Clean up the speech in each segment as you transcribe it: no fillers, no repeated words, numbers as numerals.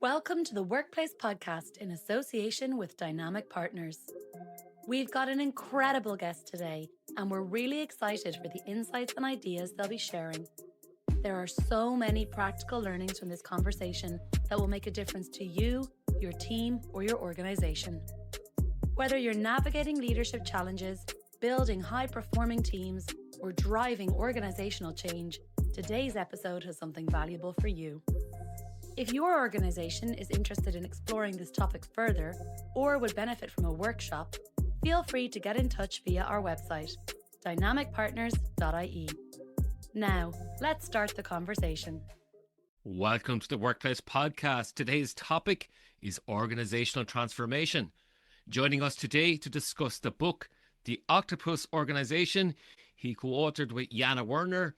Welcome to the Workplace Podcast in association with Dynamic Partners. We've got an incredible guest today, and we're really excited for the insights and ideas they'll be sharing. There are so many practical learnings from this conversation that will make a difference to you, your team, or your organization. Whether you're navigating leadership challenges, building high-performing teams, or driving organizational change, today's episode has something valuable for you. If your organization is interested in exploring this topic further or would benefit from a workshop, feel free to get in touch via our website, dynamicpartners.ie. Now, let's start the conversation. Welcome to the Workplace Podcast. Today's topic is organizational transformation. Joining us today to discuss the book, The Octopus Organization, he co-authored with Jana Werner,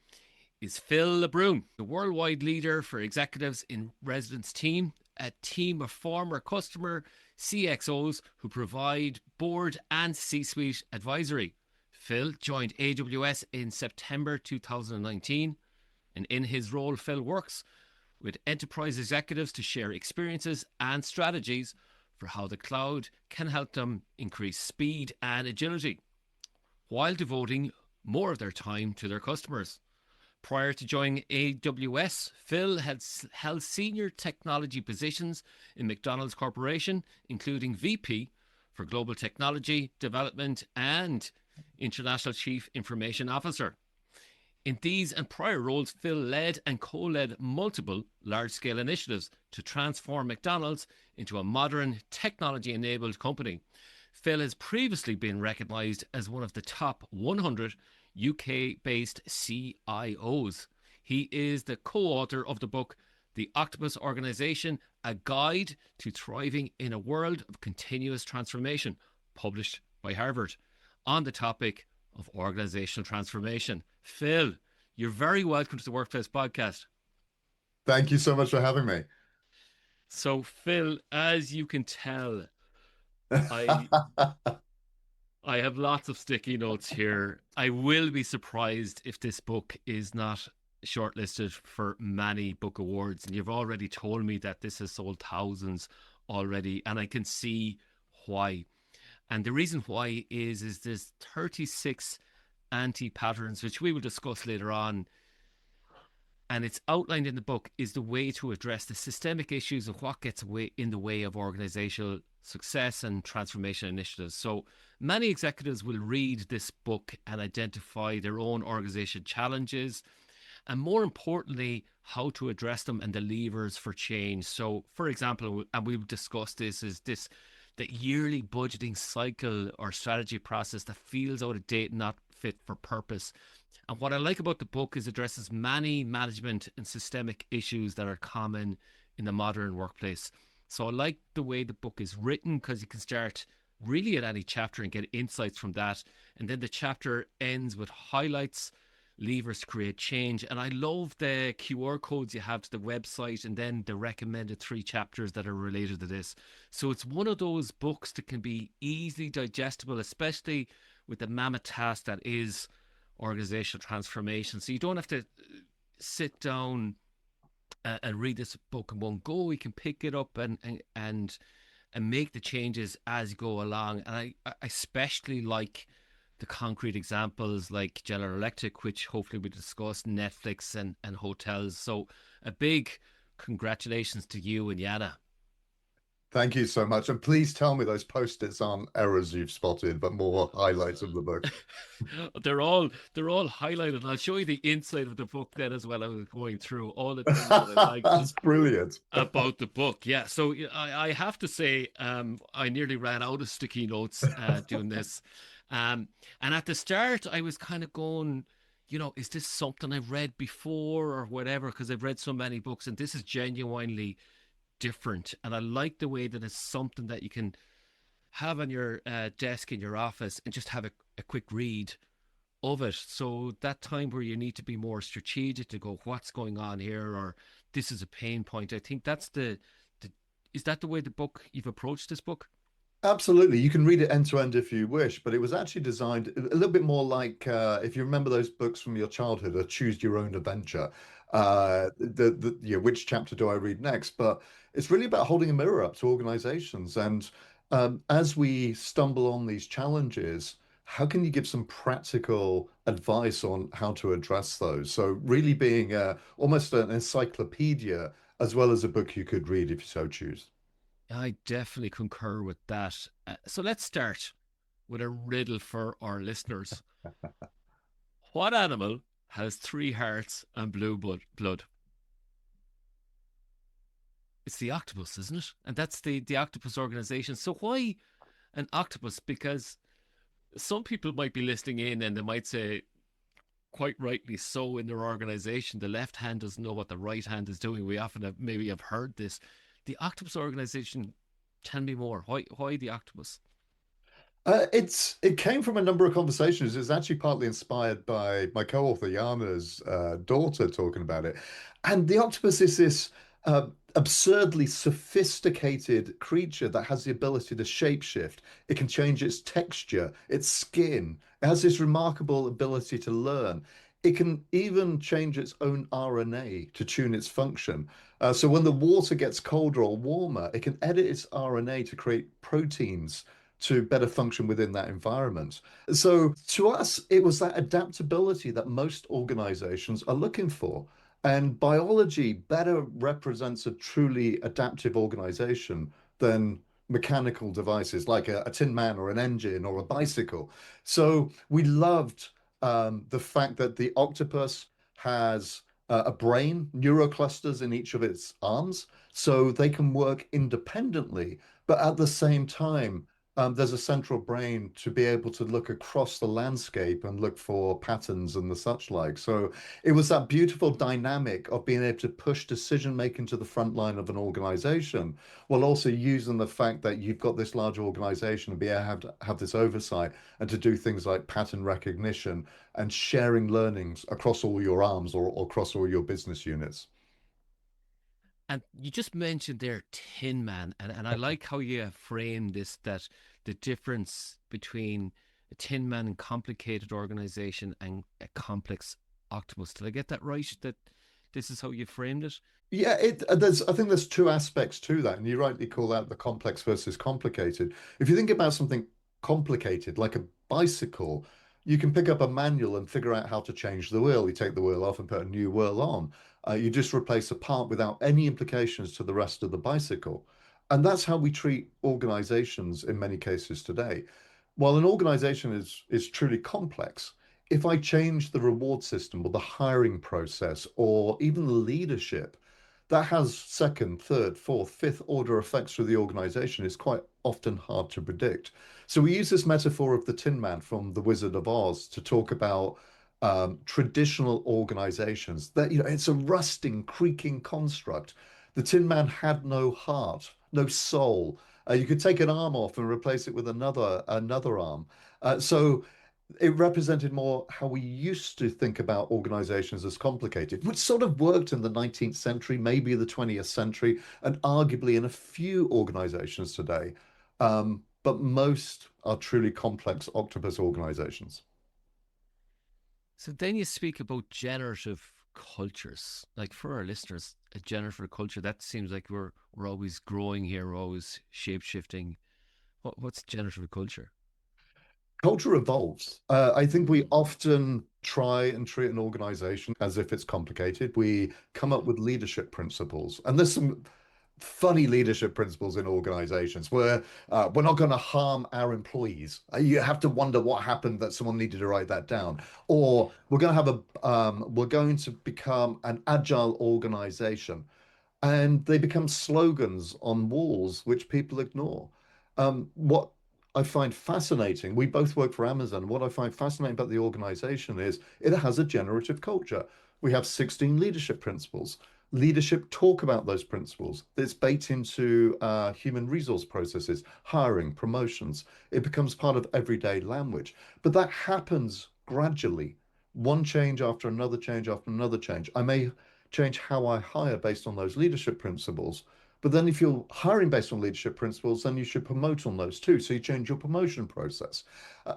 is Phil Le-Brun, the worldwide leader for executives in residence team, a team of former customer CXOs who provide board and C-suite advisory. Phil joined AWS in September 2019, and in his role, Phil works with enterprise executives to share experiences and strategies for how the cloud can help them increase speed and agility, while devoting more of their time to their customers. Prior to joining AWS, Phil had held senior technology positions in McDonald's Corporation, including VP for Global Technology Development and International Chief Information Officer. In these and prior roles, Phil led and co-led multiple large-scale initiatives to transform McDonald's into a modern, technology-enabled company. Phil has previously been recognised as one of the top 100 UK-based CIOs. He is the co-author of the book, The Octopus Organization, a guide to thriving in a world of continuous transformation, published by Harvard, on the topic of organizational transformation. Phil, you're very welcome to the Workplace Podcast. Thank you so much for having me. So, Phil, as you can tell, I have lots of sticky notes here. I will be surprised if this book is not shortlisted for many book awards. And you've already told me that this has sold thousands already, and I can see why. And the reason why is there's 36 anti-patterns, which we will discuss later on. And it's outlined in the book is the way to address the systemic issues of what gets in the way of organizational success and transformation initiatives. So many executives will read this book and identify their own organization challenges, and more importantly, how to address them and the levers for change. So, for example, and we've discussed this, is this the yearly budgeting cycle or strategy process that feels out of date, not fit for purpose. And what I like about the book is it addresses many management and systemic issues that are common in the modern workplace. So I like the way the book is written, because you can start really at any chapter and get insights from that. And then the chapter ends with highlights, levers to create change. And I love the QR codes you have to the website and then the recommended 3 chapters that are related to this. So it's one of those books that can be easily digestible, especially with the mammoth task that is organizational transformation. So you don't have to sit down and read this book in one go. You can pick it up and make the changes as you go along. And I especially like the concrete examples like General Electric, which hopefully we discuss, Netflix and hotels. So a big congratulations to you and Jana. Thank you so much. And please tell me those post-its aren't errors you've spotted, but more highlights of the book. They're all highlighted. And I'll show you the inside of the book then as well. I was going through all the things that I like. That's brilliant. About the book. Yeah. So I have to say, I nearly ran out of sticky notes doing this. And at the start, I was kind of going, is this something I've read before or whatever? Because I've read so many books, and this is genuinely different. And I like the way that it's something that you can have on your desk in your office and just have a quick read of it. So that time where you need to be more strategic to go, what's going on here, or this is a pain point. I think that's is that the way you've approached this book? Absolutely. You can read it end to end if you wish, but it was actually designed a little bit more like, if you remember those books from your childhood, a choose your own adventure. which chapter do I read next? But it's really about holding a mirror up to organizations. And as we stumble on these challenges, how can you give some practical advice on how to address those? So really being almost an encyclopedia as well as a book you could read if you so choose. I definitely concur with that. So let's start with a riddle for our listeners. What animal has three hearts and blue blood? It's the octopus, isn't it? And that's the Octopus Organization. So why an octopus? Because some people might be listening in and they might say, quite rightly so, in their organization, the left hand doesn't know what the right hand is doing. We often have heard this. The Octopus Organization, tell me more. Why the octopus? It came from a number of conversations. It's actually partly inspired by my co-author Yana's daughter talking about it. And the octopus is this absurdly sophisticated creature that has the ability to shapeshift. It can change its texture, its skin. It has this remarkable ability to learn. It can even change its own RNA to tune its function. So when the water gets colder or warmer, it can edit its RNA to create proteins to better function within that environment. So to us, it was that adaptability that most organizations are looking for. And biology better represents a truly adaptive organization than mechanical devices like a tin man or an engine or a bicycle. So we loved the fact that the octopus has a brain, neuroclusters in each of its arms, so they can work independently, but at the same time, there's a central brain to be able to look across the landscape and look for patterns and the such like. So it was that beautiful dynamic of being able to push decision making to the front line of an organization, while also using the fact that you've got this large organization and be able to have this oversight and to do things like pattern recognition and sharing learnings across all your arms or across all your business units. And you just mentioned there Tin Man, and I like how you frame this, that the difference between a Tin Man and complicated organization and a complex octopus. Did I get that right? That this is how you framed it? Yeah, I think there's two aspects to that, and you rightly call that the complex versus complicated. If you think about something complicated, like a bicycle, you can pick up a manual and figure out how to change the wheel. You take the wheel off and put a new wheel on. You just replace a part without any implications to the rest of the bicycle. And that's how we treat organizations in many cases today. While an organization is truly complex, if I change the reward system or the hiring process or even the leadership, that has second, third, fourth, fifth order effects through the organization. Is quite often hard to predict. So we use this metaphor of the Tin Man from The Wizard of Oz to talk about traditional organizations. That it's a rusting, creaking construct. The Tin Man had no heart, no soul. You could take an arm off and replace it with another arm. So it represented more how we used to think about organizations as complicated, which sort of worked in the 19th century, maybe the 20th century, and arguably in a few organizations today. But most are truly complex octopus organizations. So then you speak about generative cultures. Like for our listeners, a generative culture, that seems like we're always growing here, we're always shape shifting. What's generative culture? Culture evolves. I think we often try and treat an organization as if it's complicated. We come up with leadership principles, and there's some funny leadership principles in organizations where we're not going to harm our employees. You have to wonder what happened that someone needed to write that down. Or we're going to become an agile organization, and they become slogans on walls which people ignore. What I find fascinating, we both work for Amazon. What I find fascinating about the organization is it has a generative culture. We have 16 leadership principles. Leadership talk about those principles. It's baked into human resource processes, hiring, promotions. It becomes part of everyday language. But that happens gradually, one change after another change after another change. I may change how I hire based on those leadership principles, But then if you're hiring based on leadership principles, then you should promote on those too. So you change your promotion process.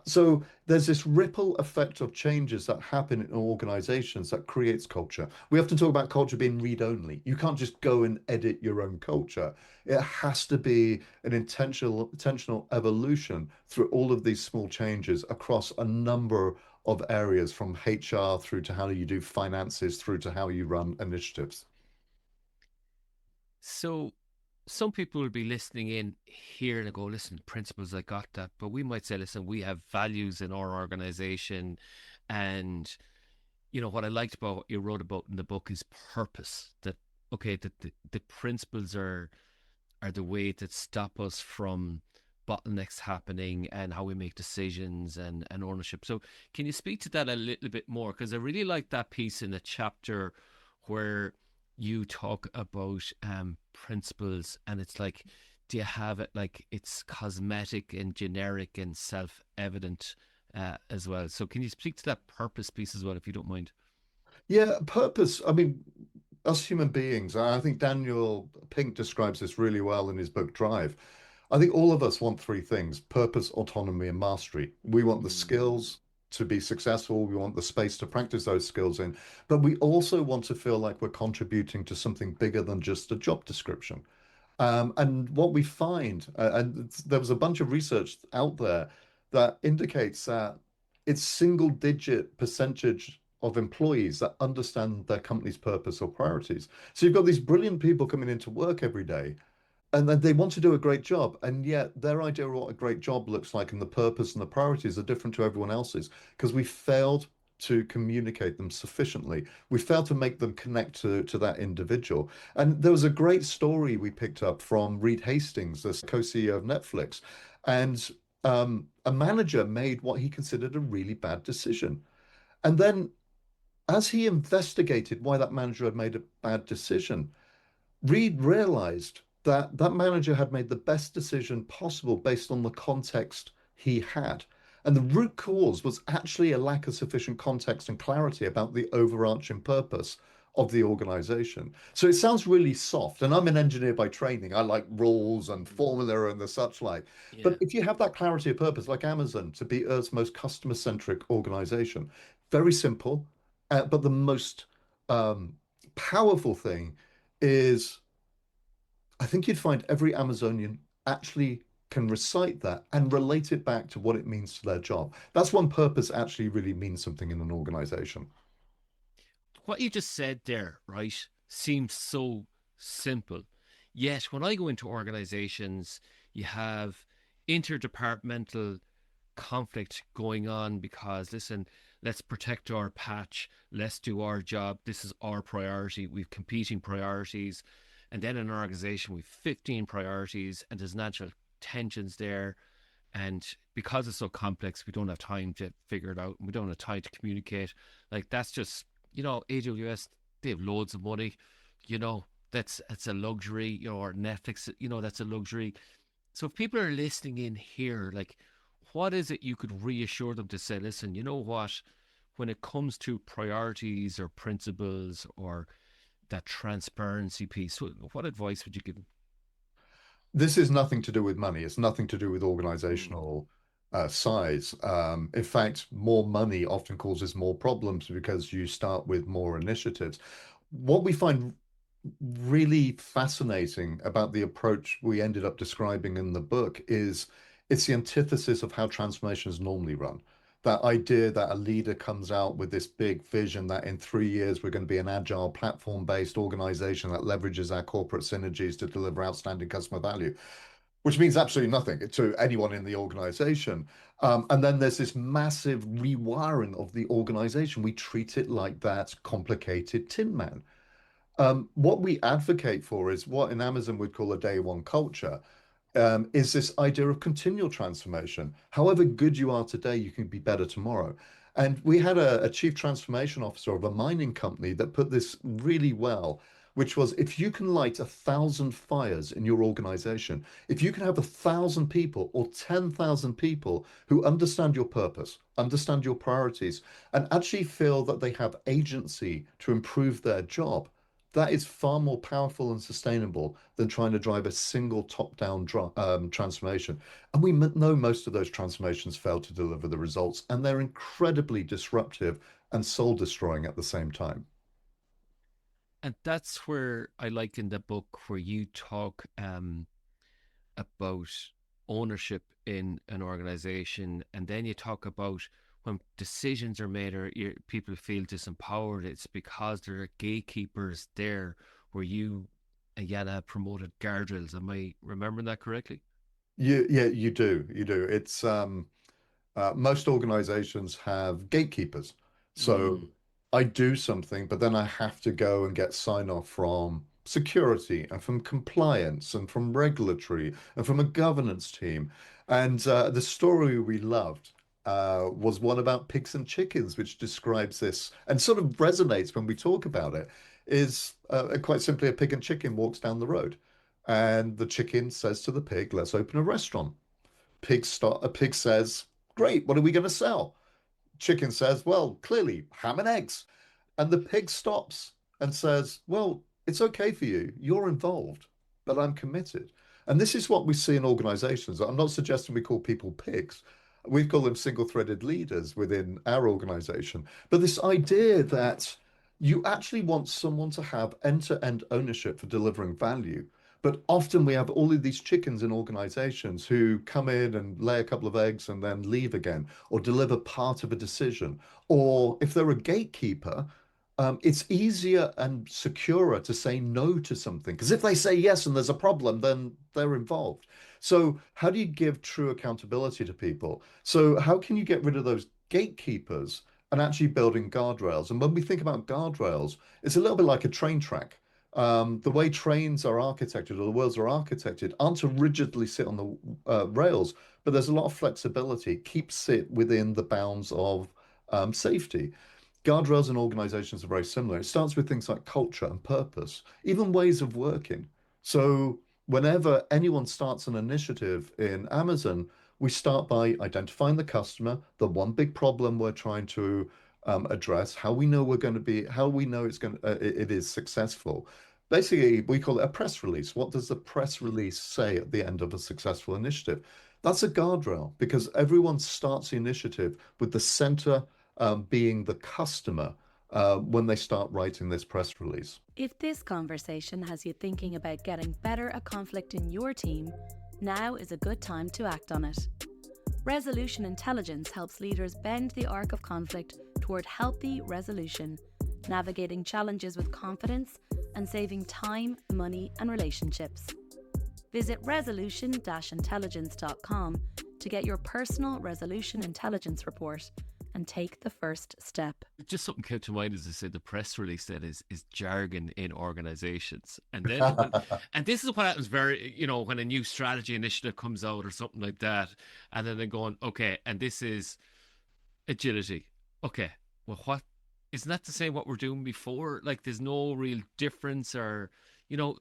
So there's this ripple effect of changes that happen in organizations that creates culture. We often talk about culture being read only. You can't just go and edit your own culture. It has to be an intentional evolution through all of these small changes across a number of areas, from HR through to how you do finances through to how you run initiatives. So some people will be listening in here and go, listen, principles, I got that. But we might say, listen, we have values in our organization. And, what I liked about what you wrote about in the book is purpose. That, okay, that the principles are the way that stop us from bottlenecks happening and how we make decisions and ownership. So can you speak to that a little bit more? Because I really like that piece in the chapter where you talk about principles, and it's like, do you have it like it's cosmetic and generic and self-evident as well? So can you speak to that purpose piece as well, if you don't mind? Yeah, purpose. I mean, us human beings, I think Daniel Pink describes this really well in his book Drive. I think all of us want three things: purpose, autonomy, and mastery. We want the Mm. skills to be successful, we want the space to practice those skills in, but we also want to feel like we're contributing to something bigger than just a job description. And what we find, and there was a bunch of research out there that indicates that it's single digit percentage of employees that understand their company's purpose or priorities. So you've got these brilliant people coming into work every day, and then they want to do a great job, and yet their idea of what a great job looks like and the purpose and the priorities are different to everyone else's because we failed to communicate them sufficiently. We failed to make them connect to that individual. And there was a great story we picked up from Reed Hastings, the co-CEO of Netflix, and a manager made what he considered a really bad decision. And then, as he investigated why that manager had made a bad decision, Reed realized that that manager had made the best decision possible based on the context he had. And the root cause was actually a lack of sufficient context and clarity about the overarching purpose of the organization. So it sounds really soft. And I'm an engineer by training. I like rules and formula and the such like. Yeah. But if you have that clarity of purpose, like Amazon, to be Earth's most customer centric organization, very simple. But the most um, powerful thing is, I think you'd find every Amazonian actually can recite that and relate it back to what it means to their job. That's when purpose actually really means something in an organization. What you just said there, right, seems so simple. Yet when I go into organizations, you have interdepartmental conflict going on because, listen, let's protect our patch, let's do our job, this is our priority, we've competing priorities. And then in an organization, we've 15 priorities and there's natural tensions there. And because it's so complex, we don't have time to figure it out. We don't have time to communicate. Like, that's just, AWS, they have loads of money. You know, that's a luxury. Or Netflix, that's a luxury. So if people are listening in here, like, what is it you could reassure them to say, listen, you know what? When it comes to priorities or principles or that transparency piece, what advice would you give them? This is nothing to do with money. It's nothing to do with Mm. organizational size. In fact, more money often causes more problems because you start with more initiatives. What we find really fascinating about the approach we ended up describing in the book is it's the antithesis of how transformations normally run. That idea that a leader comes out with this big vision that in 3 years we're going to be an agile platform-based organization that leverages our corporate synergies to deliver outstanding customer value, which means absolutely nothing to anyone in the organization. And then there's this massive rewiring of the organization. We treat it like that complicated tin man. What we advocate for is what in Amazon we'd call a day one culture, is this idea of continual transformation. However good you are today, you can be better tomorrow. And we had a chief transformation officer of a mining company that put this really well, which was if you can light 1,000 fires in your organization, if you can have 1,000 people or 10,000 people who understand your purpose, understand your priorities, and actually feel that they have agency to improve their job, that is far more powerful and sustainable than trying to drive a single top-down transformation. And we know most of those transformations fail to deliver the results, and they're incredibly disruptive and soul-destroying at the same time. And that's where I like in the book where you talk about ownership in an organization, and then you talk about when decisions are made or people feel disempowered, it's because there are gatekeepers there where you again have promoted guardrails. Am I remembering that correctly? Yeah, you do. You do. It's most organizations have gatekeepers. So Mm. I do something, but then I have to go and get sign off from security and from compliance and from regulatory and from a governance team. And the story we loved was one about pigs and chickens, which describes this and sort of resonates when we talk about it. Is quite simply a pig and chicken walks down the road, and the chicken says to the pig, "Let's open a restaurant." A pig says, "Great, what are we going to sell?" Chicken says, "Well, clearly ham and eggs." And the pig stops and says, "Well, it's okay for you. You're involved, but I'm committed." And this is what we see in organizations. I'm not suggesting we call people pigs. We call them single-threaded leaders within our organization. But this idea that you actually want someone to have end-to-end ownership for delivering value. But often we have all of these chickens in organizations who come in and lay a couple of eggs and then leave again, or deliver part of a decision. Or if they're a gatekeeper, it's easier and securer to say no to something. Because if they say yes and there's a problem, then they're involved. So, how do you give true accountability to people? So, how can you get rid of those gatekeepers and actually building guardrails? And when we think about guardrails, it's a little bit like a train track. The way trains are architected or the worlds are architected aren't to rigidly sit on the rails, but there's a lot of flexibility, keeps it within the bounds of safety. Guardrails and organizations are very similar. It starts with things like culture and purpose, even ways of working. So, whenever anyone starts an initiative in Amazon, we start by identifying the customer, the one big problem we're trying to address, how we know we're going to be, how we know it is successful. Basically, we call it a press release. What does the press release say at the end of a successful initiative? That's a guardrail because everyone starts the initiative with the center being the customer when they start writing this press release. If this conversation has you thinking about getting better at conflict in your team, now is a good time to act on it. Resolution intelligence helps leaders bend the arc of conflict toward healthy resolution, navigating challenges with confidence and saving time, money, and relationships. Visit resolution-intelligence.com to get your personal resolution intelligence report and take the first step. Just something came to mind as I said the press release then is jargon in organizations. And then and this is what happens very, when a new strategy initiative comes out or something like that, and then they're going, okay, and this is agility. Okay, well, what isn't that the same what we're doing before? Like there's no real difference, or can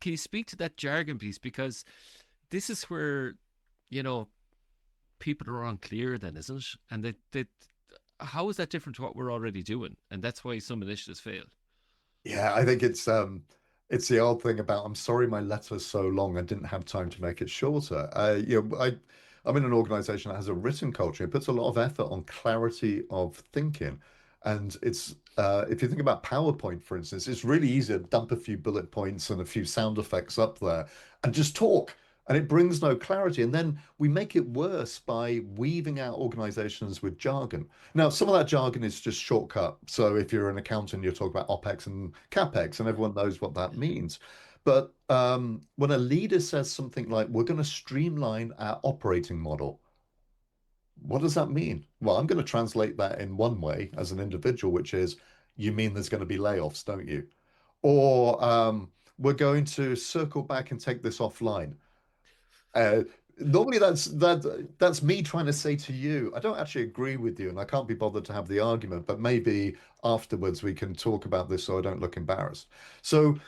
you speak to that jargon piece? Because this is where, you know, people are unclear then, isn't it? And that how is that different to what we're already doing? And that's why some initiatives fail. Yeah, I think it's the old thing about I'm sorry my letter's so long I didn't have time to make it shorter. I'm in an organization that has a written culture. It puts a lot of effort on clarity of thinking. And it's if you think about PowerPoint, for instance, it's really easy to dump a few bullet points and a few sound effects up there and just talk. And it brings no clarity. And then we make it worse by weaving out organizations with jargon. Now, some of that jargon is just shortcut. So if you're an accountant, you're talking about OPEX and CAPEX, and everyone knows what that means. But when a leader says something like, we're going to streamline our operating model, what does that mean? Well, I'm going to translate that in one way as an individual, which is, you mean there's going to be layoffs, don't you? Or we're going to circle back and take this offline. Uh, Normally that's me trying to say to you, I don't actually agree with you, and I can't be bothered to have the argument, but maybe afterwards we can talk about this so I don't look embarrassed. So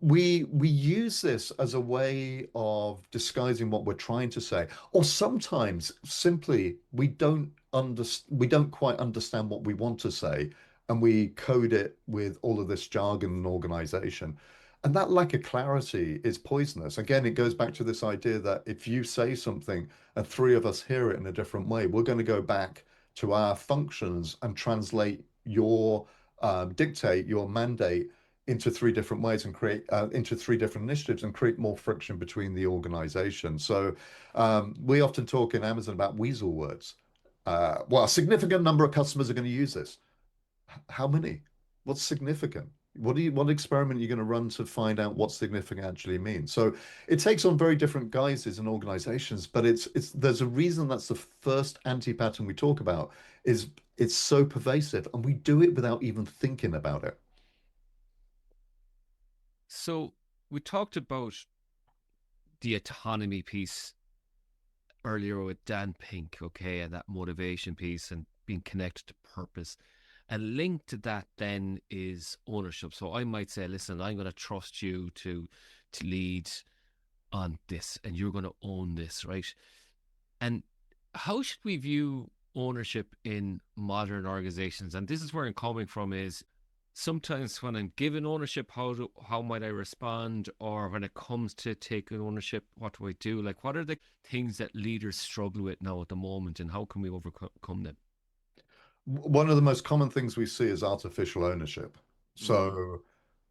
we use this as a way of disguising what we're trying to say, or sometimes simply we don't quite understand what we want to say, and we code it with all of this jargon and organization. And that lack of clarity is poisonous. Again, it goes back to this idea that if you say something and three of us hear it in a different way, we're going to go back to our functions and translate your dictate, your mandate into three different ways and create into three different initiatives and create more friction between the organization. So we often talk in Amazon about weasel words. Well, a significant number of customers are going to use this. How many? What's significant? What experiment are you going to run to find out what significant actually means? So it takes on very different guises in organizations, but it's there's a reason that's the first anti-pattern we talk about is it's so pervasive and we do it without even thinking about it. So we talked about the autonomy piece earlier with Dan Pink, okay, and that motivation piece and being connected to purpose. And linked to that then is ownership. So I might say, listen, I'm going to trust you to lead on this, and you're going to own this, right? And how should we view ownership in modern organizations? And this is where I'm coming from is sometimes when I'm given ownership, how might I respond? Or when it comes to taking ownership, what do I do? Like, what are the things that leaders struggle with now at the moment, and how can we overcome them? One of the most common things we see is artificial ownership. Mm. So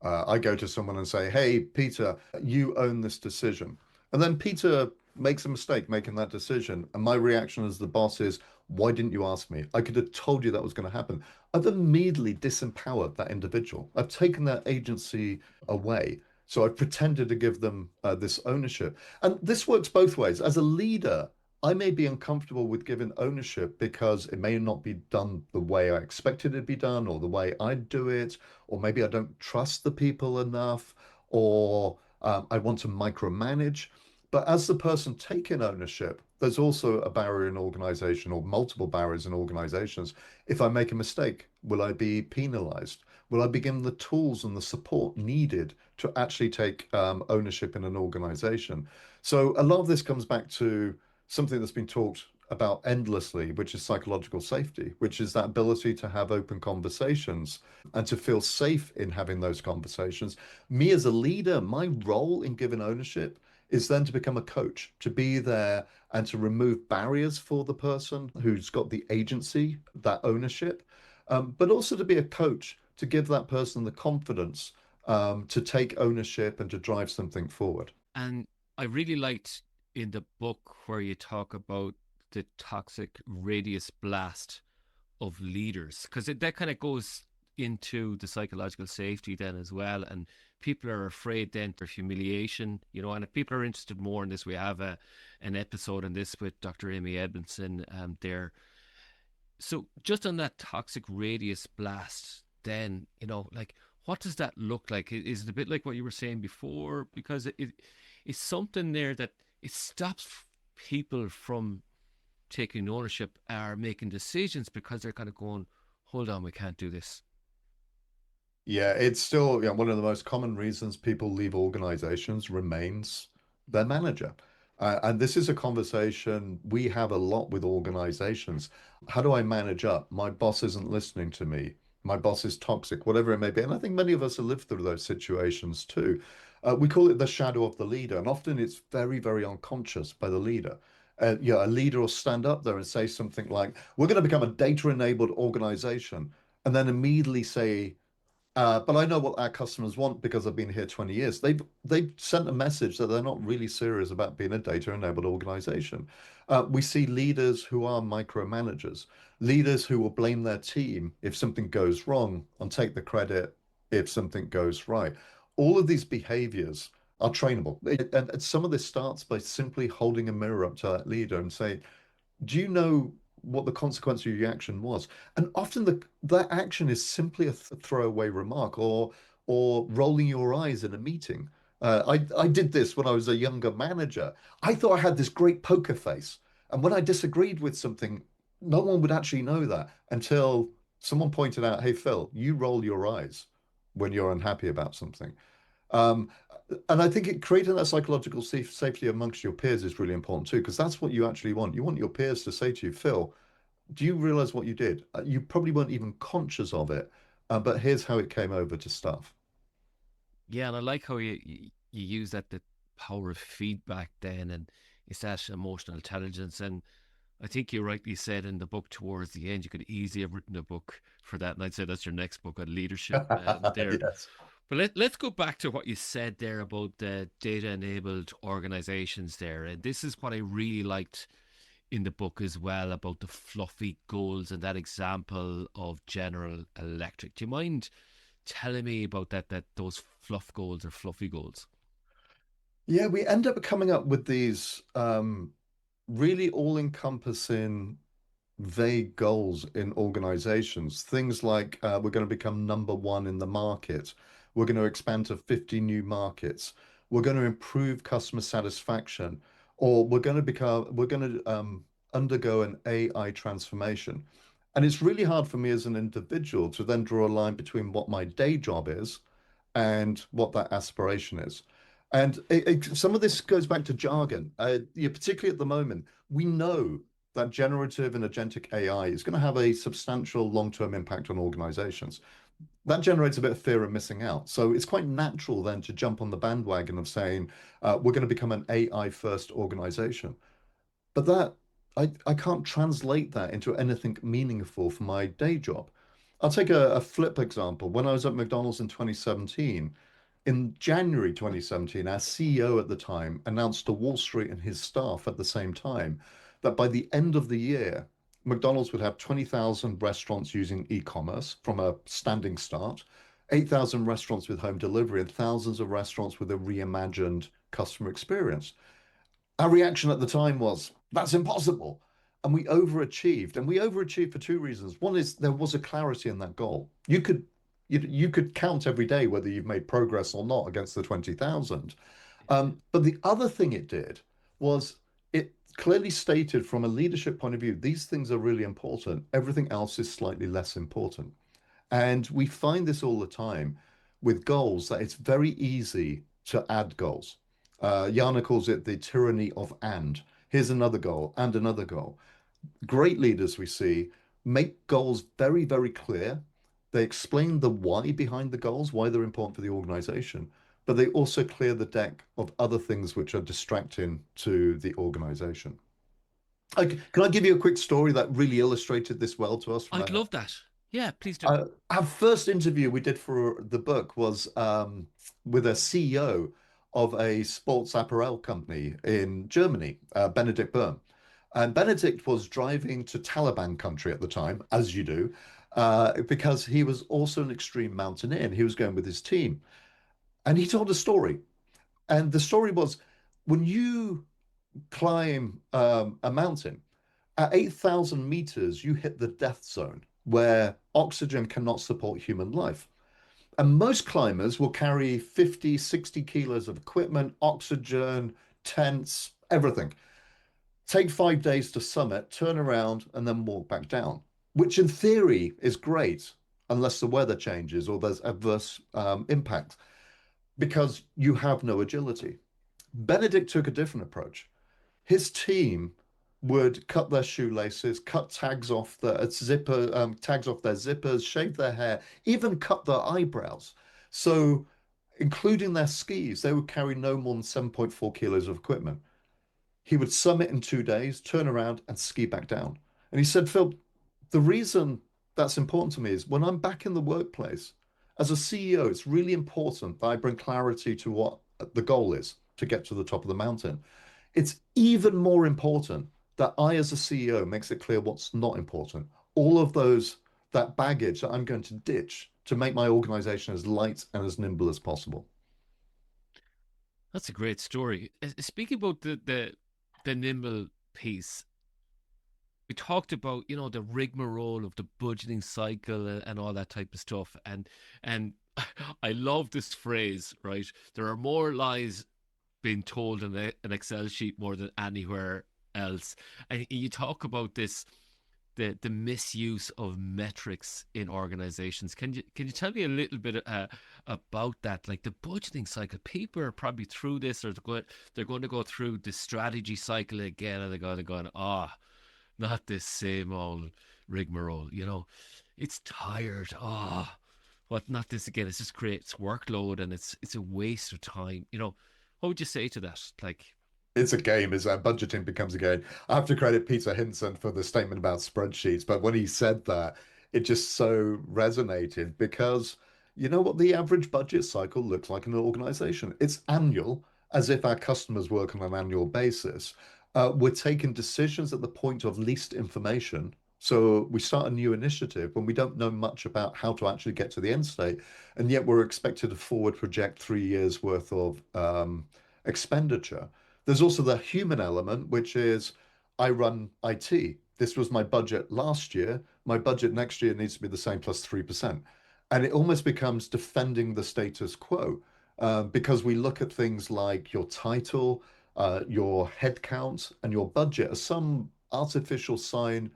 I go to someone and say, "Hey, Peter, you own this decision." And then Peter makes a mistake making that decision. And my reaction as the boss is, "Why didn't you ask me? I could have told you that was going to happen." I've immediately disempowered that individual. I've taken their agency away. So I've pretended to give them this ownership. And this works both ways. As a leader, I may be uncomfortable with giving ownership because it may not be done the way I expected it to be done or the way I'd do it, or maybe I don't trust the people enough, or I want to micromanage. But as the person taking ownership, there's also a barrier in organization or multiple barriers in organizations. If I make a mistake, will I be penalized? Will I be given the tools and the support needed to actually take ownership in an organization? So a lot of this comes back to something that's been talked about endlessly, which is psychological safety, which is that ability to have open conversations and to feel safe in having those conversations. Me as a leader, my role in giving ownership is then to become a coach, to be there and to remove barriers for the person who's got the agency, that ownership, but also to be a coach, to give that person the confidence to take ownership and to drive something forward. And I really liked in the book where you talk about the toxic radius blast of leaders, because that kind of goes into the psychological safety then as well. And people are afraid then for humiliation, and if people are interested more in this, we have an episode on this with Dr. Amy Edmondson there. So just on that toxic radius blast, then, like, what does that look like? Is it a bit like what you were saying before? Because it's something there that it stops people from taking ownership or making decisions because they're kind of going, hold on, we can't do this. Yeah, it's still, one of the most common reasons people leave organizations remains their manager. And this is a conversation we have a lot with organizations. How do I manage up? My boss isn't listening to me. My boss is toxic, whatever it may be. And I think many of us have lived through those situations too. We call it the shadow of the leader, and often it's very, very unconscious by the leader. A leader will stand up there and say something like, "We're going to become a data-enabled organization," and then immediately say, but I know what our customers want because I've been here 20 years. They've sent a message that they're not really serious about being a data-enabled organization. We see leaders who are micromanagers, leaders who will blame their team if something goes wrong and take the credit if something goes right. All of these behaviors are trainable. And some of this starts by simply holding a mirror up to that leader and saying, do you know what the consequence of your action was? And often that action is simply a throwaway remark or rolling your eyes in a meeting. I did this when I was a younger manager. I thought I had this great poker face, and when I disagreed with something, no one would actually know that until someone pointed out, "Hey, Phil, you roll your eyes when you're unhappy about something." Um, and I think creating that psychological safety amongst your peers is really important too, because that's what you actually want. You want your peers to say to you, "Phil, do you realize what you did? You probably weren't even conscious of it, but here's how it came over to staff. Yeah, and I like how you use that the power of feedback then, and it's that emotional intelligence. And I think you rightly said in the book towards the end, you could easily have written a book for that, and I'd say that's your next book on leadership there. Yes. But let's go back to what you said there about the data enabled organizations there. And this is what I really liked in the book as well about the fluffy goals and that example of General Electric. Do you mind telling me about that those fluff goals or fluffy goals? Yeah, we end up coming up with these really all-encompassing vague goals in organizations. Things like we're going to become number one in the market. We're going to expand to 50 new markets. We're going to improve customer satisfaction, or we're going to undergo an AI transformation. And it's really hard for me as an individual to then draw a line between what my day job is and what that aspiration is. And some of this goes back to jargon. Yeah, particularly at the moment, we know that generative and agentic AI is going to have a substantial long-term impact on organizations. That generates a bit of fear of missing out. So it's quite natural then to jump on the bandwagon of saying, we're going to become an AI first organization. But I can't translate that into anything meaningful for my day job. I'll take a flip example. When I was at McDonald's in 2017, in January 2017, our CEO at the time announced to Wall Street and his staff at the same time that by the end of the year, McDonald's would have 20,000 restaurants using e-commerce from a standing start, 8,000 restaurants with home delivery, and thousands of restaurants with a reimagined customer experience. Our reaction at the time was, that's impossible. And we overachieved. And we overachieved for two reasons. One is there was a clarity in that goal. You could count every day whether you've made progress or not against the 20,000. But the other thing it did was it clearly stated from a leadership point of view, these things are really important. Everything else is slightly less important. And we find this all the time with goals that it's very easy to add goals. Jana calls it the tyranny of and. Here's another goal and another goal. Great leaders we see make goals very, very clear. They explain the why behind the goals, why they're important for the organization, but they also clear the deck of other things which are distracting to the organization. Can I give you a quick story that really illustrated this well to us from I'd a love that. Yeah, please do. our first interview we did for the book was with a CEO of a sports apparel company in Germany, Benedict Byrne. And Benedict was driving to Taliban country at the time, as you do, because he was also an extreme mountaineer and he was going with his team. And he told a story. And the story was when you climb a mountain, at 8,000 meters, you hit the death zone where oxygen cannot support human life. And most climbers will carry 50, 60 kilos of equipment, oxygen, tents, everything. Take 5 days to summit, turn around, and then walk back down, which in theory is great, unless the weather changes or there's adverse impact, because you have no agility. Benedict took a different approach. His team would cut their shoelaces, cut tags off the zipper, tags off their zippers, shave their hair, even cut their eyebrows. So, including their skis, they would carry no more than 7.4 kilos of equipment. He would summit in 2 days, turn around, and ski back down. And he said, Phil, the reason that's important to me is when I'm back in the workplace, as a CEO, it's really important that I bring clarity to what the goal is to get to the top of the mountain. It's even more important that I, as a CEO, makes it clear what's not important. All of that baggage that I'm going to ditch to make my organization as light and as nimble as possible. That's a great story. Speaking about the nimble piece, we talked about the rigmarole of the budgeting cycle and all that type of stuff, and I love this phrase. Right, there are more lies being told in an Excel sheet more than anywhere else. And you talk about this, the misuse of metrics in organizations. Can you tell me a little bit about that? Like the budgeting cycle, people are probably through this, or they're going to go through the strategy cycle again, and they're going, not this same old rigmarole. It's tired. What not this again? It just creates workload and it's a waste of time. What would you say to that? Like, It's a game, is that budgeting becomes a game. I have to credit Peter Hinson for the statement about spreadsheets, but when he said that, it just so resonated because you know what the average budget cycle looks like in an organization? It's annual, as if our customers work on an annual basis. We're taking decisions at the point of least information. So we start a new initiative when we don't know much about how to actually get to the end state, and yet we're expected to forward project 3 years worth of expenditure. There's also the human element, which is I run IT. This was my budget last year. My budget next year needs to be the same plus 3%. And it almost becomes defending the status quo because we look at things like your title, your headcount, and your budget as some artificial sign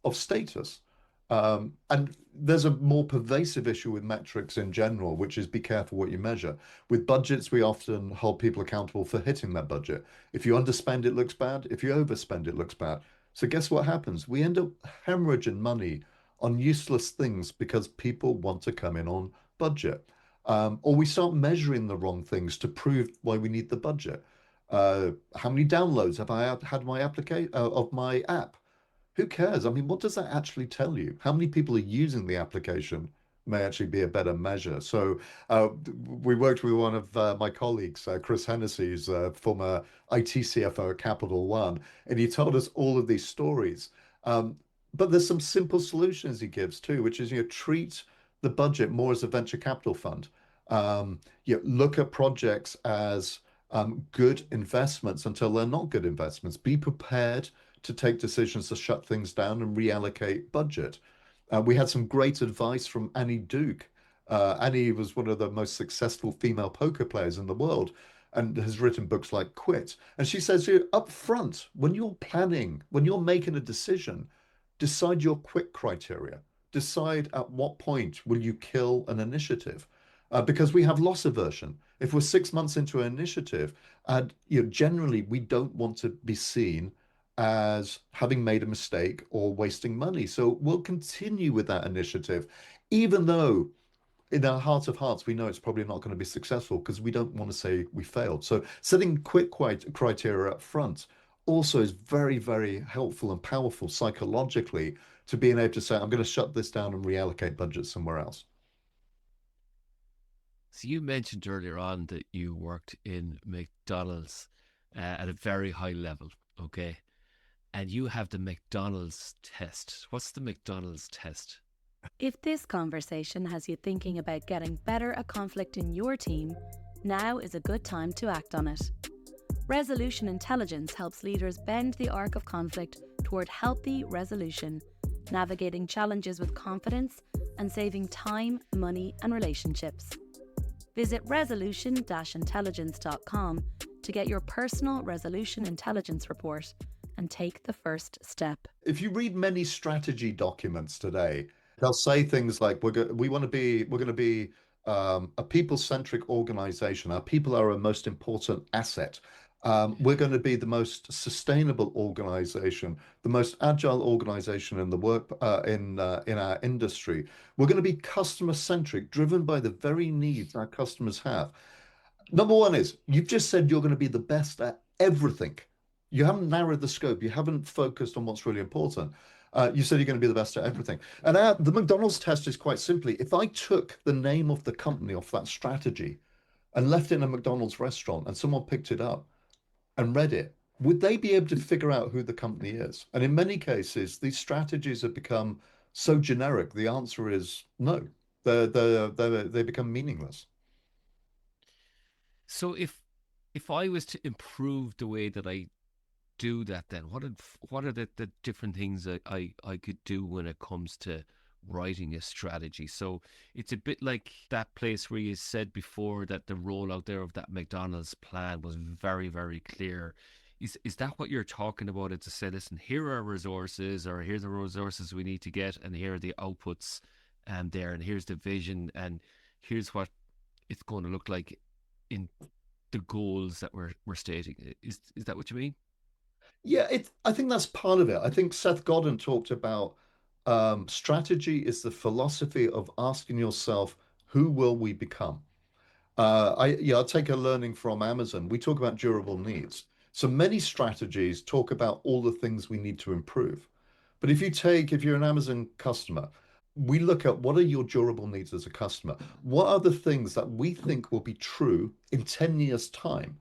of status. And there's a more pervasive issue with metrics in general, which is be careful what you measure. With budgets, we often hold people accountable for hitting that budget. If you underspend, it looks bad. If you overspend, it looks bad. So guess what happens? We end up hemorrhaging money on useless things because people want to come in on budget. Or we start measuring the wrong things to prove why we need the budget. How many downloads have I had my application of my app? Who cares? I mean, what does that actually tell you? How many people are using the application may actually be a better measure. So we worked with one of my colleagues, Chris Hennessy, who's a former IT CFO at Capital One, and he told us all of these stories. But there's some simple solutions he gives too, which is treat the budget more as a venture capital fund. Look at projects as good investments until they're not good investments. Be prepared to take decisions to shut things down and reallocate budget. We had some great advice from Annie Duke. Annie was one of the most successful female poker players in the world and has written books like Quit. And she says, up front, when you're planning, when you're making a decision, decide your quit criteria. Decide at what point will you kill an initiative. Because we have loss aversion. If we're 6 months into an initiative, and generally we don't want to be seen as having made a mistake or wasting money. So we'll continue with that initiative, even though in our heart of hearts, we know it's probably not going to be successful because we don't want to say we failed. So setting quick criteria up front also is very, very helpful and powerful psychologically to being able to say, I'm going to shut this down and reallocate budget somewhere else. so you mentioned earlier on that you worked in McDonald's at a very high level, okay? And you have the McDonald's test. What's the McDonald's test? If this conversation has you thinking about getting better at conflict in your team, now is a good time to act on it. Resolution intelligence helps leaders bend the arc of conflict toward healthy resolution, navigating challenges with confidence and saving time, money, and relationships. Visit resolution-intelligence.com to get your personal resolution intelligence report and take the first step. If you read many strategy documents today, they'll say things like we're going to be a people-centric organization. Our people are our most important asset. We're going to be the most sustainable organization, the most agile organization in the work in our industry. We're going to be customer-centric, driven by the very needs our customers have. Number one is you've just said you're going to be the best at everything. You haven't narrowed the scope. You haven't focused on what's really important. You said you're going to be the best at everything. And the McDonald's test is quite simply, if I took the name of the company off that strategy and left it in a McDonald's restaurant and someone picked it up and read it, would they be able to figure out who the company is? And in many cases, these strategies have become so generic. The answer is no. They become meaningless. So if I was to improve the way that I do that, then what are the different things that I could do when it comes to writing a strategy? So it's a bit like that place where you said before that the rollout there of that McDonald's plan was very, very clear. Is that what you're talking about? It's to say, listen, here are our resources, or here's the resources we need to get, and here are the outputs, and there, and here's the vision, and here's what it's going to look like in the goals that we're stating. Is that what you mean? Yeah, I think that's part of it. I think Seth Godin talked about strategy is the philosophy of asking yourself who will we become? I'll take a learning from Amazon. We talk about durable needs. So many strategies talk about all the things we need to improve. But if you're an Amazon customer, we look at what are your durable needs as a customer? What are the things that we think will be true in 10 years' time?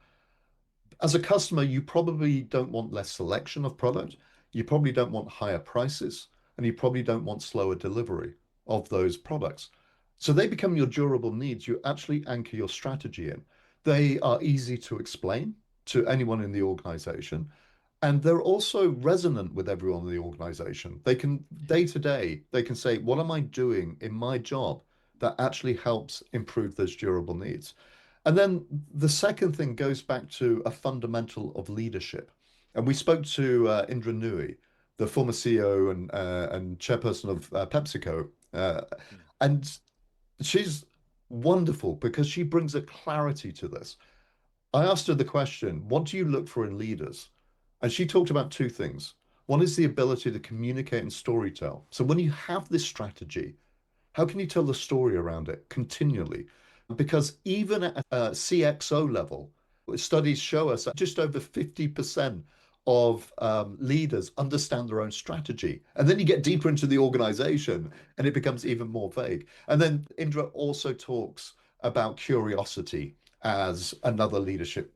As a customer, you probably don't want less selection of product. You probably don't want higher prices, and you probably don't want slower delivery of those products. So they become your durable needs. You actually anchor your strategy in. They are easy to explain to anyone in the organization, and they're also resonant with everyone in the organization. They can, day to day, they can say, what am I doing in my job that actually helps improve those durable needs? And then the second thing goes back to a fundamental of leadership. And we spoke to Indra Nooyi, the former CEO and chairperson of PepsiCo. And she's wonderful because she brings a clarity to this. I asked her the question, what do you look for in leaders? And she talked about two things. One is the ability to communicate and storytell. So when you have this strategy, how can you tell the story around it continually? Because even at a CXO level, studies show us that just over 50% of leaders understand their own strategy. And then you get deeper into the organization and it becomes even more vague. And then Indra also talks about curiosity as another leadership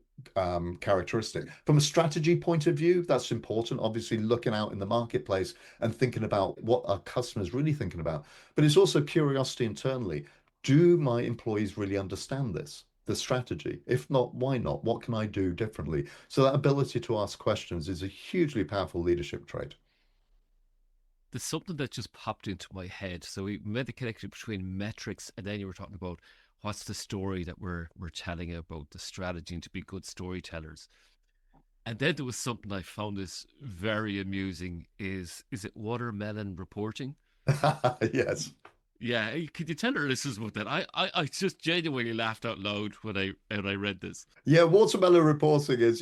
characteristic. From a strategy point of view, that's important. Obviously, looking out in the marketplace and thinking about what our customers really thinking about. But it's also curiosity internally. Do my employees really understand this, the strategy? If not, why not? What can I do differently? So that ability to ask questions is a hugely powerful leadership trait. There's something that just popped into my head. So we made the connection between metrics, and then you were talking about what's the story that we're telling about the strategy and to be good storytellers. And then there was something I found this very amusing. Is it watermelon reporting? Yes. Yeah, could you tell our listeners about that? I just genuinely laughed out loud when I read this. Yeah, watermelon reporting is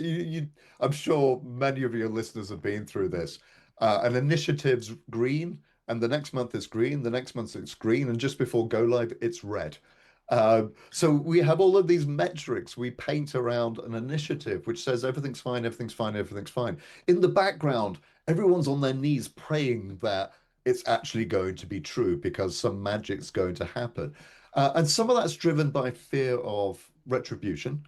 I'm sure many of your listeners have been through this. An initiative's green, and the next month it's green, the next month it's green, and just before go live, it's red. So we have all of these metrics we paint around an initiative which says everything's fine, everything's fine, everything's fine. In the background, everyone's on their knees praying that it's actually going to be true because some magic's going to happen. And some of that's driven by fear of retribution.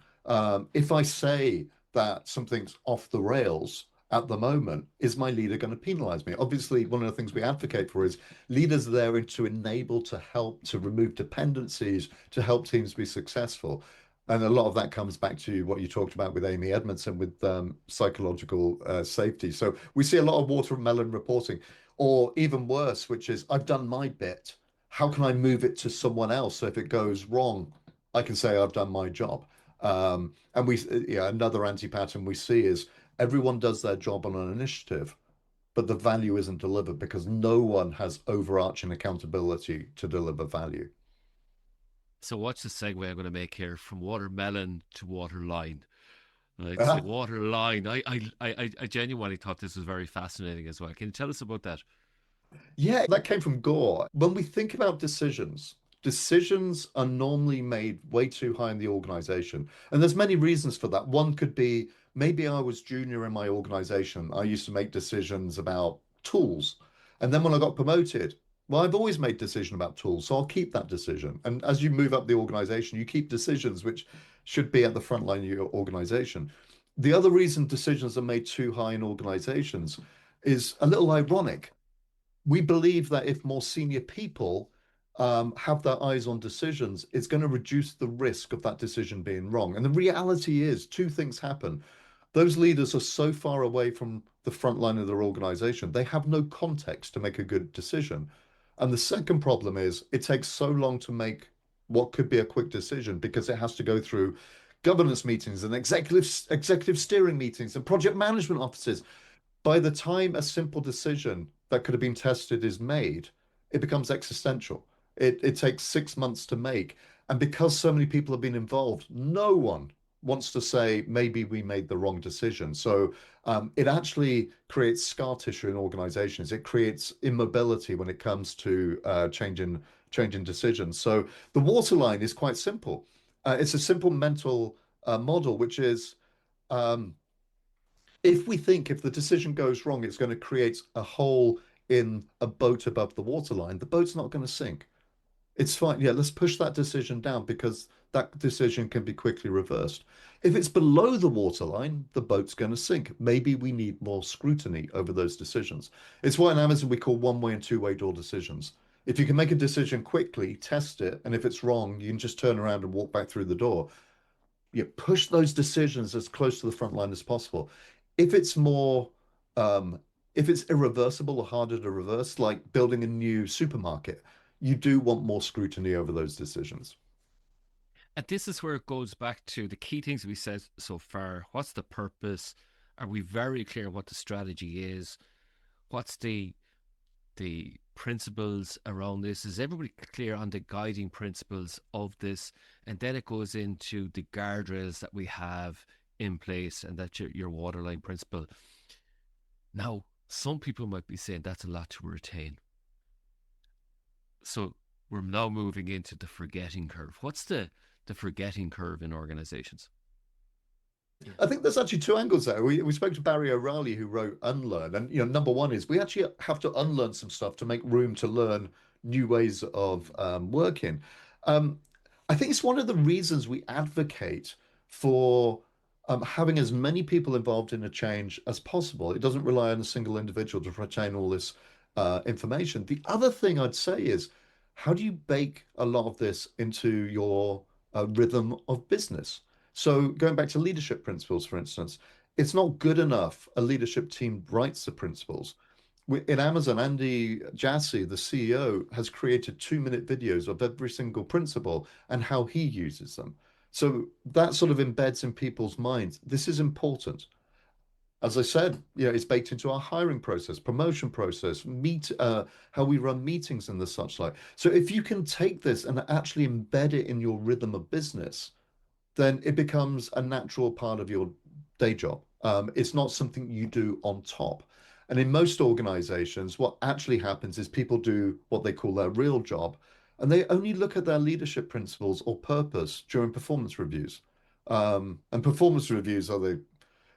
If I say that something's off the rails at the moment, is my leader going to penalize me? Obviously, one of the things we advocate for is leaders are there to enable, to help, to remove dependencies, to help teams be successful. And a lot of that comes back to what you talked about with Amy Edmondson with psychological safety. So we see a lot of watermelon reporting, or even worse, which is I've done my bit. How can I move it to someone else? So if it goes wrong, I can say I've done my job. And another anti-pattern we see is everyone does their job on an initiative, but the value isn't delivered because no one has overarching accountability to deliver value. So watch the segue I'm going to make here from watermelon to waterline. Right, so waterline. I genuinely thought this was very fascinating as well. Can you tell us about that? Yeah, that came from Gore. When we think about decisions, decisions are normally made way too high in the organization. And there's many reasons for that. One could be maybe I was junior in my organization. I used to make decisions about tools. And then when I got promoted, well, I've always made decision about tools, so I'll keep that decision. And as you move up the organization, you keep decisions which should be at the front line of your organization. The other reason decisions are made too high in organizations is a little ironic. We believe that if more senior people have their eyes on decisions, it's going to reduce the risk of that decision being wrong. And the reality is, two things happen. Those leaders are so far away from the front line of their organization, they have no context to make a good decision. And the second problem is, it takes so long to make what could be a quick decision because it has to go through governance meetings and executive steering meetings and project management offices. By the time a simple decision that could have been tested is made, it becomes existential. It takes 6 months to make. And because so many people have been involved, no one wants to say, maybe we made the wrong decision. So it actually creates scar tissue in organizations. It creates immobility when it comes to changing changing decisions. So the waterline is quite simple. It's a simple mental model, which is um, if we think if the decision goes wrong, it's going to create a hole in a boat above the waterline, the boat's not going to sink. It's fine. Yeah, let's push that decision down because that decision can be quickly reversed. If it's below the waterline, the boat's going to sink. Maybe we need more scrutiny over those decisions. It's what in Amazon we call one-way and two-way door decisions. If you can make a decision quickly, test it, and if it's wrong, you can just turn around and walk back through the door. You push those decisions as close to the front line as possible. If it's more, um, if it's irreversible or harder to reverse, like building a new supermarket, you do want more scrutiny over those decisions. And this is where it goes back to the key things we said so far. What's the purpose? Are we very clear what the strategy is? What's the principles around this? Is everybody clear on the guiding principles of this? And then it goes into the guardrails that we have in place, and that's your waterline principle. Now, some people might be saying that's a lot to retain. So we're now moving into the forgetting curve. What's the forgetting curve in organizations? I think there's actually two angles there. We spoke to Barry O'Reilly, who wrote Unlearn, and number one is we actually have to unlearn some stuff to make room to learn new ways of working. Um, I think it's one of the reasons we advocate for having as many people involved in a change as possible. It doesn't rely on a single individual to retain all this information. The other thing I'd say is, how do you bake a lot of this into your rhythm of business? So going back to leadership principles, for instance, it's not good enough a leadership team writes the principles. In Amazon, Andy Jassy, the CEO, has created 2-minute videos of every single principle and how he uses them. So that sort of embeds in people's minds. This is important. As I said, it's baked into our hiring process, promotion process, how we run meetings and the such like. So if you can take this and actually embed it in your rhythm of business, then it becomes a natural part of your day job. It's not something you do on top. And in most organizations, what actually happens is people do what they call their real job, and they only look at their leadership principles or purpose during performance reviews. And performance reviews are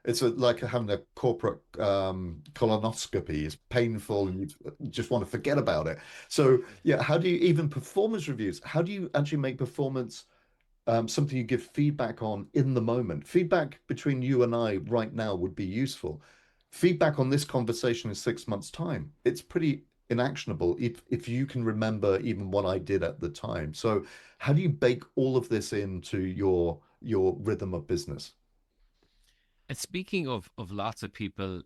like having a corporate colonoscopy. It's painful and you just want to forget about it. So yeah, how do you even performance reviews? How do you actually make performance something you give feedback on in the moment? Feedback between you and I right now would be useful. Feedback on this conversation in 6 months' time, it's pretty inactionable if you can remember even what I did at the time. So how do you bake all of this into your rhythm of business? And speaking of lots of people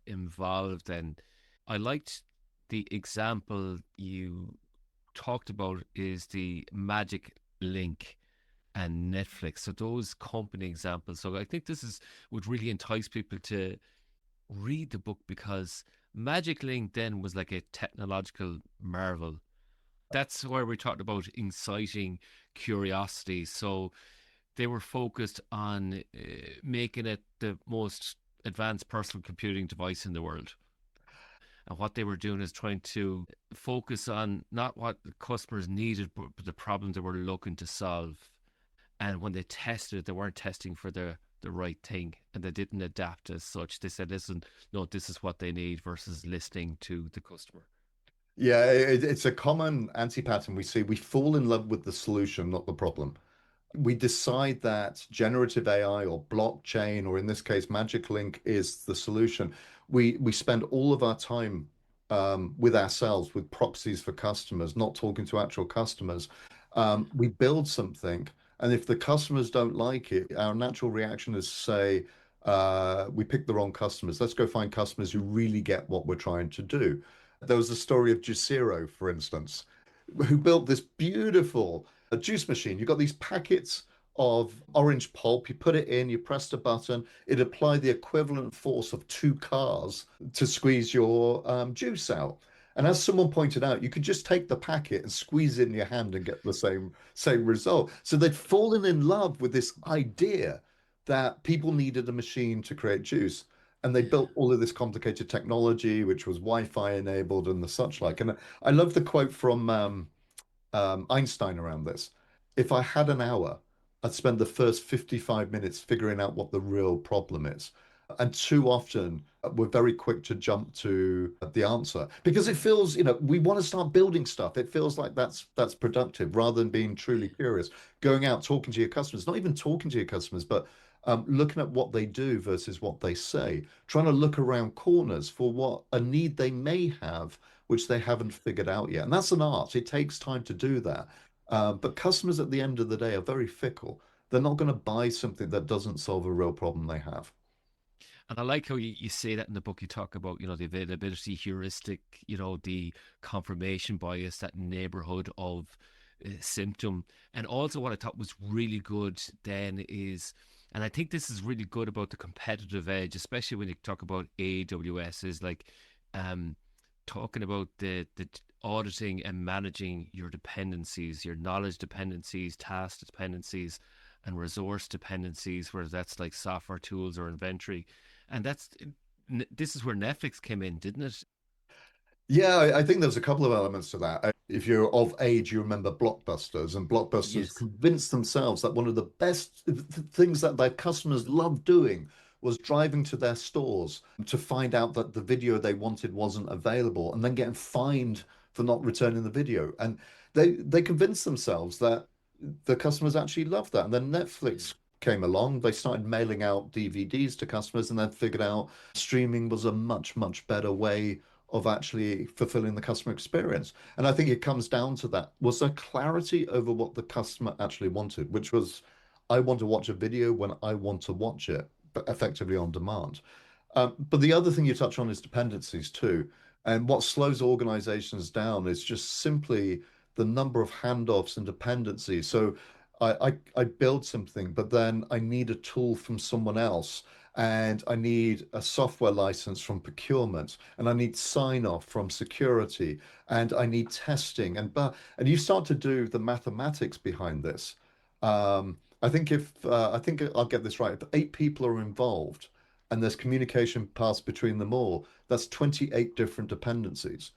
involved, and I liked the example you talked about is the magic link and Netflix. So those company examples. So I think this is would really entice people to read the book because Magic Link then was like a technological marvel. That's where we talked about inciting curiosity. So they were focused on making it the most advanced personal computing device in the world. And what they were doing is trying to focus on not what the customers needed, but the problems they were looking to solve. And when they tested it, they weren't testing for the right thing and they didn't adapt as such. They said, listen, no, this is what they need versus listening to the customer. Yeah, it's a common anti-pattern we see. We fall in love with the solution, not the problem. We decide that generative AI or blockchain, or in this case, Magic Link is the solution. We spend all of our time with ourselves, with proxies for customers, not talking to actual customers. We build something, and if the customers don't like it, our natural reaction is to say, we picked the wrong customers. Let's go find customers who really get what we're trying to do. There was the story of Juicero, for instance, who built this beautiful juice machine. You've got these packets of orange pulp, you put it in, you press the button, it applied the equivalent force of 2 cars to squeeze your juice out. And as someone pointed out, you could just take the packet and squeeze it in your hand and get the same result. So they'd fallen in love with this idea that people needed a machine to create juice. And they built all of this complicated technology, which was Wi-Fi enabled and the such like. And I love the quote from Einstein around this. If I had an hour, I'd spend the first 55 minutes figuring out what the real problem is. And too often, we're very quick to jump to the answer because it feels, we want to start building stuff. It feels like that's productive rather than being truly curious. Going out, talking to your customers, not even talking to your customers, but looking at what they do versus what they say, trying to look around corners for what a need they may have, which they haven't figured out yet. And that's an art. It takes time to do that. But customers at the end of the day are very fickle. They're not going to buy something that doesn't solve a real problem they have. And I like how you say that in the book. You talk about, the availability heuristic, the confirmation bias, that neighborhood of symptom. And also, what I thought was really good then is, and I think this is really good about the competitive edge, especially when you talk about AWS, is like um, talking about the auditing and managing your dependencies, your knowledge dependencies, task dependencies, and resource dependencies, whether that's like software tools or inventory. And this is where Netflix came in, didn't it? Yeah, I think there's a couple of elements to that. If you're of age, you remember Blockbusters, and Blockbusters Yes. convinced themselves that one of the best things that their customers loved doing was driving to their stores to find out that the video they wanted wasn't available and then getting fined for not returning the video. And they convinced themselves that the customers actually loved that. And then Yeah. Netflix came along, they started mailing out DVDs to customers and then figured out streaming was a much, much better way of actually fulfilling the customer experience. And I think it comes down to that. Was there clarity over what the customer actually wanted, which was, I want to watch a video when I want to watch it, but effectively on demand. But the other thing you touch on is dependencies too. And what slows organizations down is just simply the number of handoffs and dependencies. So I build something, but then I need a tool from someone else, and I need a software license from procurement, and I need sign off from security, and I need testing, and you start to do the mathematics behind this. I think I'll get this right. If 8 people are involved and there's communication paths between them all, that's 28 different dependencies.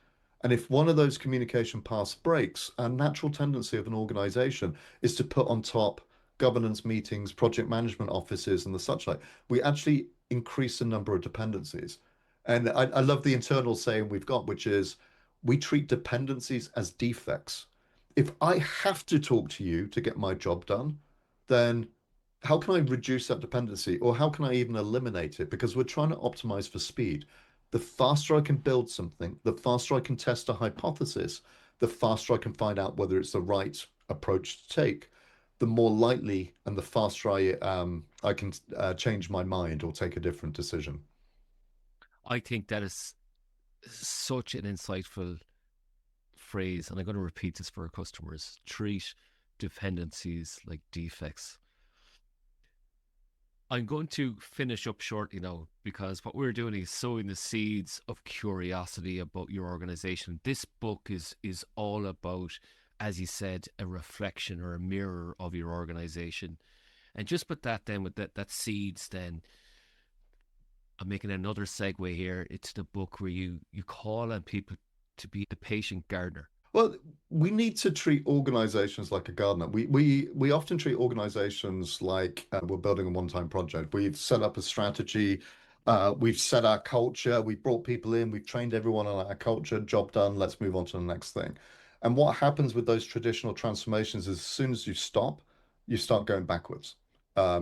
And if one of those communication paths breaks, a natural tendency of an organization is to put on top governance meetings, project management offices, and the such like. We actually increase the number of dependencies. And I love the internal saying we've got, which is we treat dependencies as defects. If I have to talk to you to get my job done, then how can I reduce that dependency or how can I even eliminate it? Because we're trying to optimize for speed. The faster I can build something, the faster I can test a hypothesis, the faster I can find out whether it's the right approach to take, the more likely and the faster I can change my mind or take a different decision. I think that is such an insightful phrase, and I'm going to repeat this for our customers: treat dependencies like defects. I'm going to finish up shortly now because what we're doing is sowing the seeds of curiosity about your organization. This book is all about, as you said, a reflection or a mirror of your organization. And just with that, then with that seeds, then I'm making another segue here. It's the book where you call on people to be the patient gardener. Well, we need to treat organizations like a gardener. We often treat organizations like we're building a one-time project. We've set up a strategy, we've set our culture, we've brought people in, we've trained everyone on our culture, job done, let's move on to the next thing. And what happens with those traditional transformations is as soon as you stop, you start going backwards.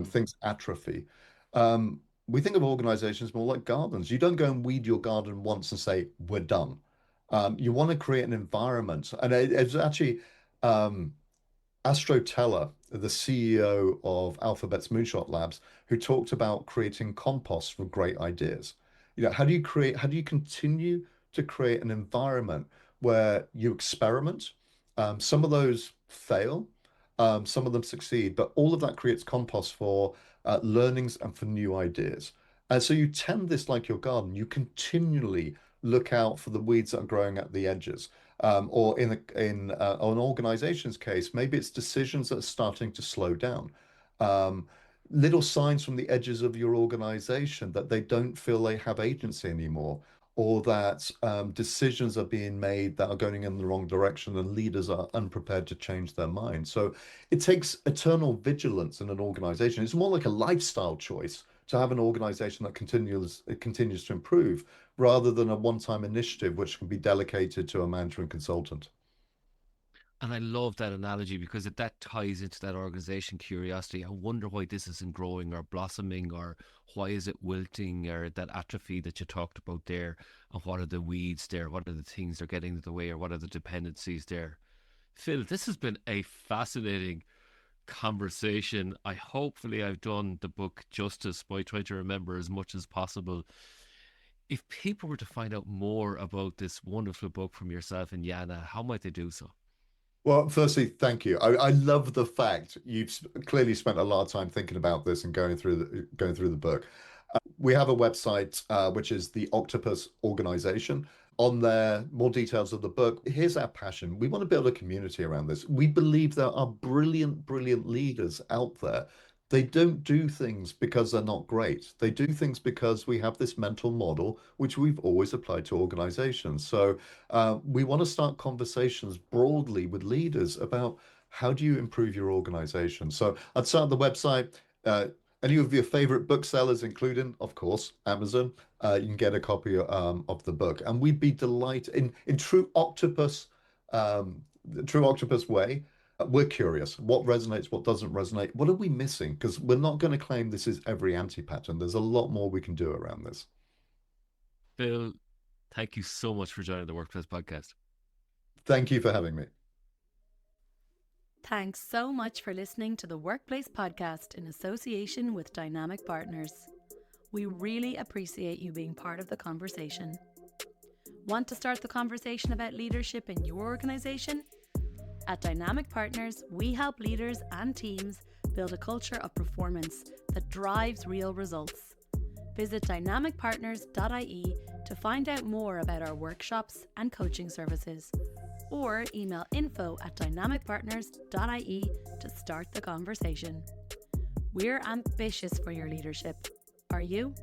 Things atrophy. We think of organizations more like gardens. You don't go and weed your garden once and say, we're done. You want to create an environment. And it's actually um, Astro Teller, the CEO of Alphabet's Moonshot Labs, who talked about creating compost for great ideas. How do you continue to create an environment where you experiment? Some of those fail, some of them succeed, but all of that creates compost for learnings and for new ideas. And so you tend this like your garden. You continually look out for the weeds that are growing at the edges. Or in an organization's case, maybe it's decisions that are starting to slow down. Um, Little signs from the edges of your organization that they don't feel they have agency anymore, or that decisions are being made that are going in the wrong direction and leaders are unprepared to change their mind. So it takes eternal vigilance in an organization. It's more like a lifestyle choice to have an organization that continues to improve rather than a one-time initiative which can be delegated to a manager and consultant. And I love that analogy because that ties into that organization curiosity. I wonder why this isn't growing or blossoming, or why is it wilting, or that atrophy that you talked about there, and what are the weeds there? What are the things that are getting in the way, or what are the dependencies there? Phil, this has been a fascinating conversation. Hopefully I've done the book justice by trying to remember as much as possible. If people were to find out more about this wonderful book from yourself and Yana, how might they do so? Well, firstly, thank you. I love the fact you've clearly spent a lot of time thinking about this and going through the book. We have a website which is the Octopus Organization. On there, more details of the book. Here's our passion. We want to build a community around this. We believe there are brilliant, brilliant leaders out there. They don't do things because they're not great. They do things because we have this mental model, which we've always applied to organizations. So we want to start conversations broadly with leaders about how do you improve your organization. So I'd start the website. Any of your favorite booksellers, including, of course, Amazon, you can get a copy of the book. And we'd be delighted in true octopus way. We're curious. What resonates? What doesn't resonate? What are we missing? Because we're not going to claim this is every anti-pattern. There's a lot more we can do around this. Phil, thank you so much for joining the Workplace Podcast. Thank you for having me. Thanks so much for listening to the Workplace Podcast in association with Dynamic Partners. We really appreciate you being part of the conversation. Want to start the conversation about leadership in your organization? At Dynamic Partners, we help leaders and teams build a culture of performance that drives real results. Visit dynamicpartners.ie to find out more about our workshops and coaching services, or email info@dynamicpartners.ie to start the conversation. We're ambitious for your leadership. Are you?